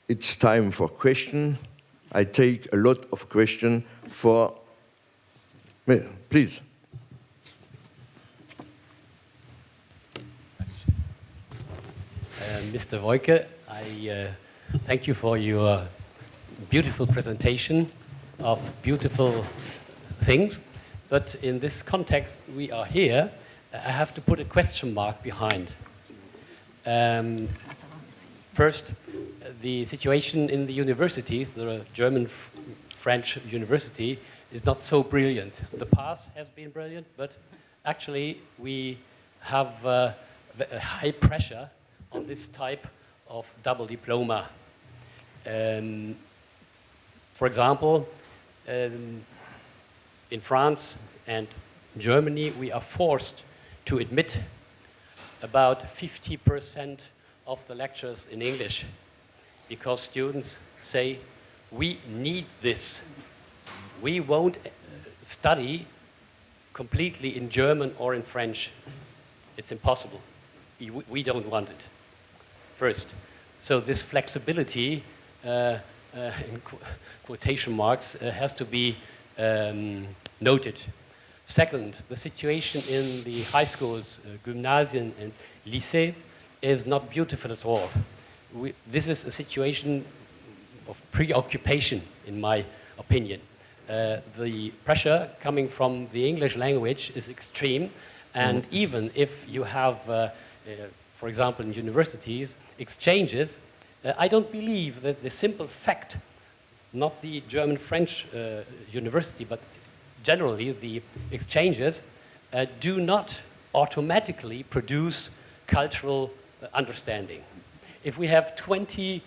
it's time for question. I take a lot of question for, please. Mr. Woyke, I thank you for your beautiful presentation of beautiful things. But in this context we are here, I have to put a question mark behind. First, the situation in the universities, the German-French university, is not so brilliant. The past has been brilliant, but actually we have a high pressure on this type of double diploma. For example, in France and Germany, we are forced to admit about 50% of the lectures in English because students say, we need this. We won't study completely in German or in French. It's impossible. We don't want it. First, so this flexibility, in quotation marks, has to be noted. Second, the situation in the high schools, gymnasium and lycée, is not beautiful at all. This is a situation of preoccupation, in my opinion. The pressure coming from the English language is extreme, and even if you have, for example, in universities, exchanges, I don't believe that the simple fact, not the German-French university, but generally the exchanges, do not automatically produce cultural understanding. If we have 20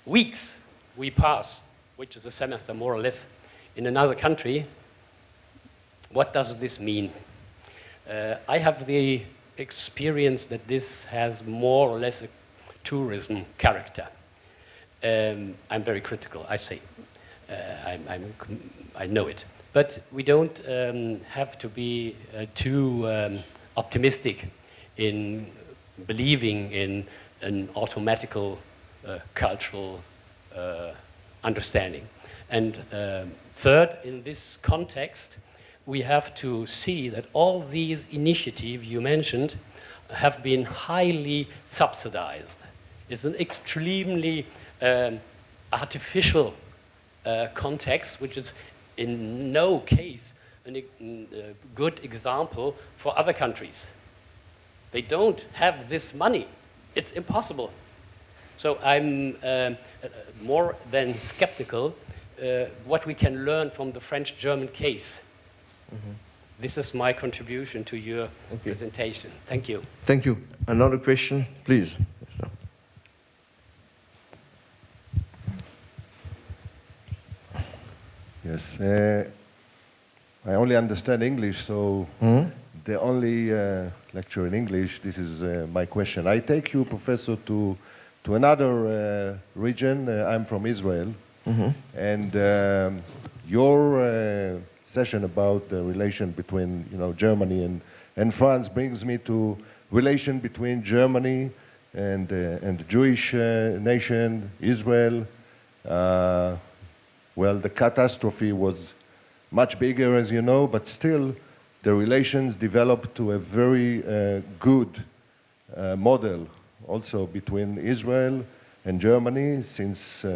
weeks we pass, which is a semester more or less, in another country, what does this mean? I have the experience that this has more or less a tourism character. I'm very critical, I say. I know it. But we don't have to be too optimistic in believing in an automatical cultural understanding. And third, in this context, we have to see that all these initiatives you mentioned have been highly subsidized. It's an extremely artificial context, which is in no case a good example for other countries. They don't have this money. It's impossible. So I'm more than skeptical what we can learn from the French-German case. This is my contribution to your presentation. Thank you. Thank you. Another question, please. Yes, I only understand English, so the only lecture in English, this is my question. I take you, Professor, to another region. I'm from Israel, and your session about the relation between Germany and France brings me to relation between Germany and the Jewish nation, Israel. Well, the catastrophe was much bigger, as you know, but still the relations developed to a very good model also between Israel and Germany since,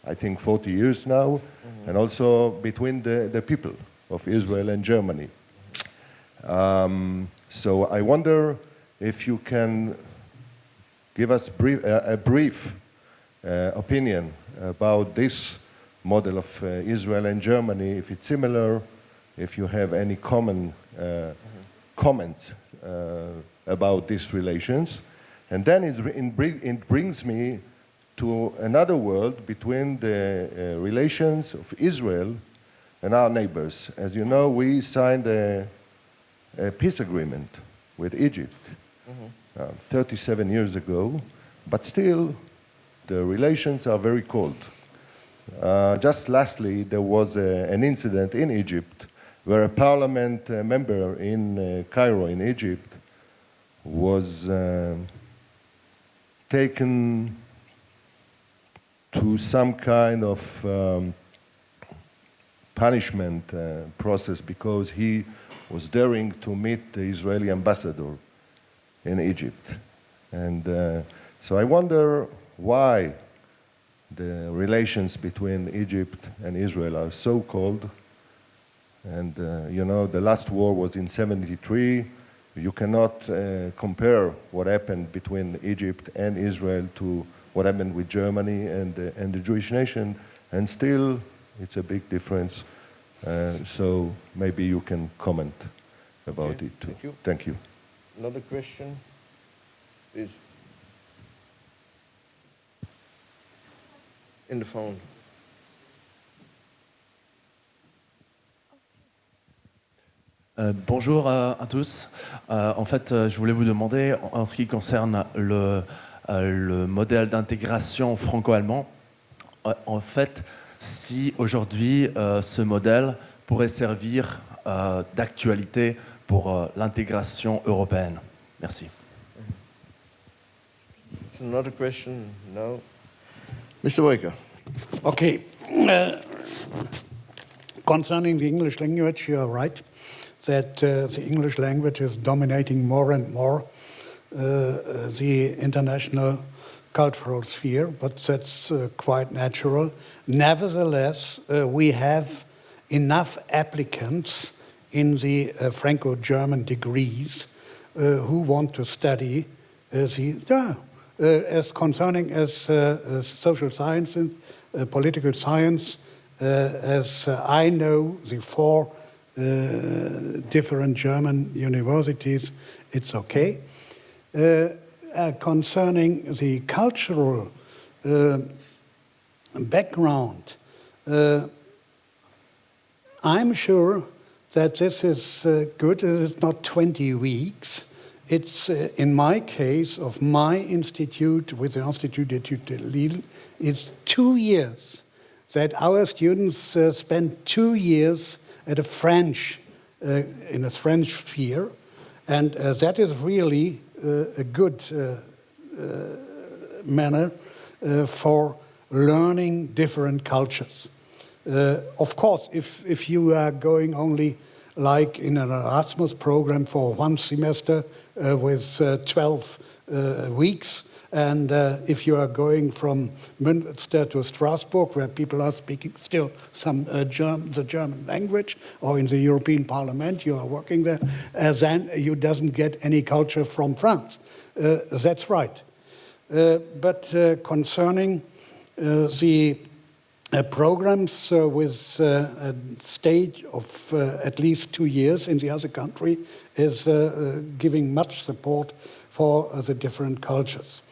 I think, 40 years now, and also between the people of Israel and Germany. So I wonder if you can give us a brief opinion about this model of Israel and Germany, if it's similar, if you have any common comments about these relations. And then it brings me to another world between the relations of Israel and our neighbors. As you know, we signed a peace agreement with Egypt 37 years ago, but still the relations are very cold. Just lastly, there was an incident in Egypt where a parliament member in Cairo, in Egypt, was taken to some kind of punishment process because he was daring to meet the Israeli ambassador in Egypt. And so I wonder why the relations between Egypt and Israel are so cold. And you know, the last war was in '73. You cannot compare what happened between Egypt and Israel to what happened with Germany and the Jewish nation, and still it's a big difference. So maybe you can comment about it too. Thank you. Thank you. Another question, please. In the phone. Bonjour à tous. En fait, je voulais vous demander, en ce qui concerne le modèle d'intégration franco-allemand, en fait, si aujourd'hui ce modèle pourrait servir d'actualité pour l'intégration européenne. Merci. Another question? No. Mr. Woyke. Okay. Concerning the English language, you are right that the English language is dominating more and more the international cultural sphere, but that's quite natural. Nevertheless, we have enough applicants in the Franco-German degrees who want to study as concerning as social sciences, political science, as I know the 4 different German universities, it's okay. Concerning the cultural background, I'm sure that this is good. It's not 20 weeks. It's, in my case, of my institute, with the Institut d'études de Lille, it's 2 years that our students spend 2 years at a French, in a French sphere, and that is really a good manner for learning different cultures. Of course, if you are going only like in an Erasmus program for 1 semester with 12 weeks, and if you are going from Münster to Strasbourg, where people are speaking still some the German language, or in the European Parliament, you are working there, then you doesn't get any culture from France. That's right. But concerning the programs with a stage of at least 2 years in the other country is giving much support for the different cultures.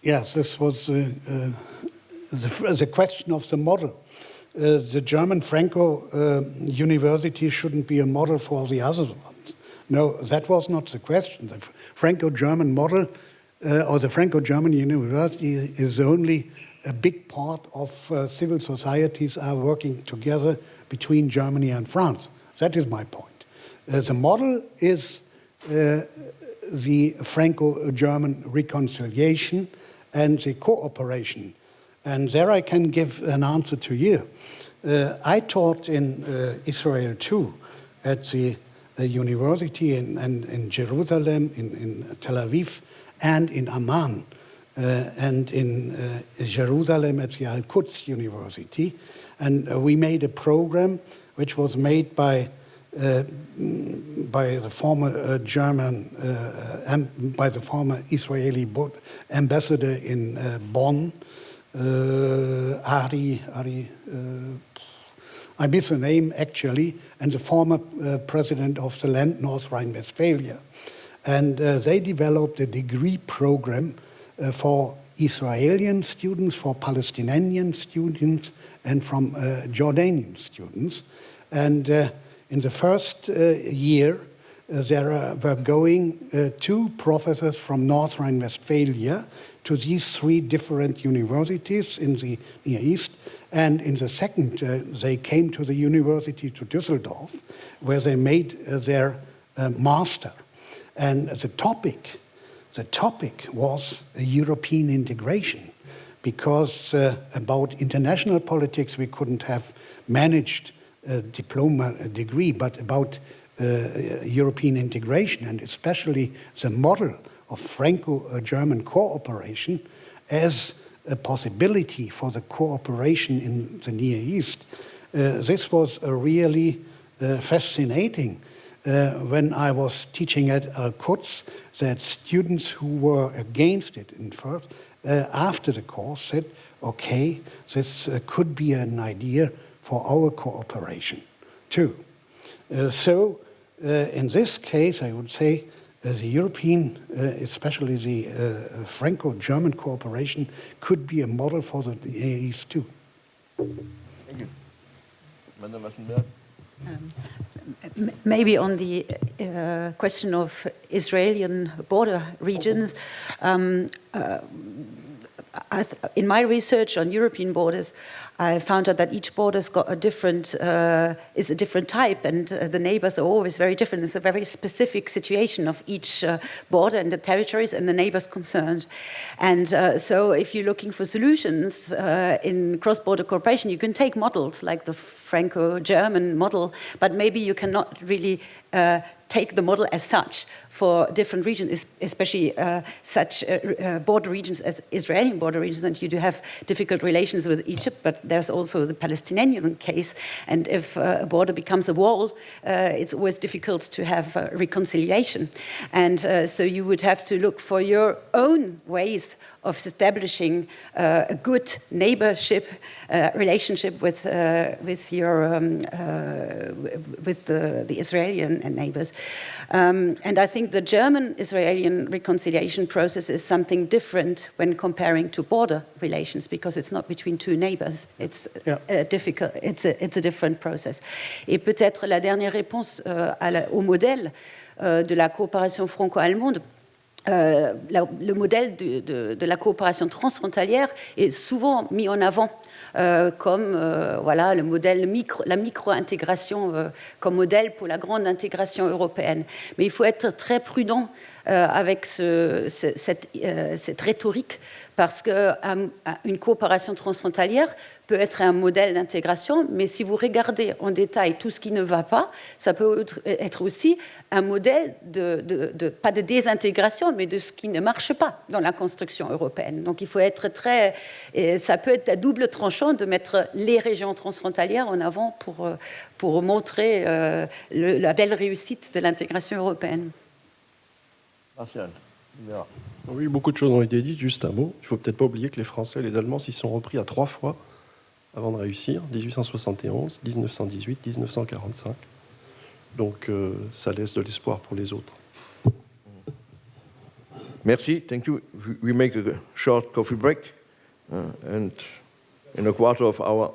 Yes, this was the question of the model. The German Franco University shouldn't be a model for the other ones. No, that was not the question. The Franco-German model or the Franco-German University is only a big part of civil societies are working together between Germany and France. That is my point. The model is the Franco-German reconciliation and the cooperation. And there I can give an answer to you. I taught in Israel too, at the university in Jerusalem, in Tel Aviv, and in Amman, and in Jerusalem at the Al-Quds University. And we made a program which was made by the former German, by the former Israeli ambassador in Bonn, I miss the name actually, and the former president of the land North Rhine-Westphalia. And they developed a degree program for Israeli students, for Palestinian students, and from Jordanian students. And in the first year, there were going 2 professors from North Rhine-Westphalia to these 3 different universities in the Near East. And in the second, they came to the University to Düsseldorf, where they made their master. And the topic the topic was European integration, because about international politics we couldn't have managed a diploma degree, but about European integration, and especially the model of Franco-German cooperation as a possibility for the cooperation in the Near East. This was really fascinating when I was teaching at Al-Quds, that students who were against it in first, after the course said, okay, this could be an idea for our cooperation too. So in this case, I would say the European, especially the Franco-German cooperation, could be a model for the East too. Thank you. Madam Wassenberg? Maybe on the question of Israeli border regions, in my research on European borders, I found out that each border's got a different, is a different type, and the neighbors are always very different. It's a very specific situation of each border and the territories and the neighbors concerned. And so if you're looking for solutions in cross-border cooperation, you can take models like the Franco-German model, but maybe you cannot really take the model as such for different regions, especially such border regions as Israeli border regions, and you do have difficult relations with Egypt, but there's also the Palestinian case, and if a border becomes a wall, it's always difficult to have reconciliation. And so you would have to look for your own ways of establishing a good neighborship relationship with your with the Israeli neighbors, and I think the German-Israeli reconciliation process is something different when comparing to border relations, because it's not between two neighbors. It's difficult. It's a different process. Et peut-être la dernière réponse au modèle de la coopération franco-allemande. Le modèle de la coopération transfrontalière est souvent mis en avant comme voilà, le modèle la micro-intégration comme modèle pour la grande intégration européenne. Mais il faut être très prudent avec cette rhétorique, parce qu'une coopération transfrontalière peut être un modèle d'intégration, mais si vous regardez en détail tout ce qui ne va pas, ça peut être aussi un modèle pas de désintégration, mais de ce qui ne marche pas dans la construction européenne. Donc il faut être très... ça peut être à double tranchant de mettre les régions transfrontalières en avant pour montrer la belle réussite de l'intégration européenne. Oui, beaucoup de choses ont été dites, juste un mot. Il ne faut peut-être pas oublier que les Français et les Allemands s'y sont repris à 3 fois avant de réussir, 1871, 1918, 1945. Donc ça laisse de l'espoir pour les autres. Merci, thank you. We make a short coffee break and in a quarter of hour,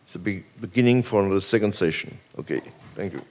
it's the beginning for the second session. Okay, thank you.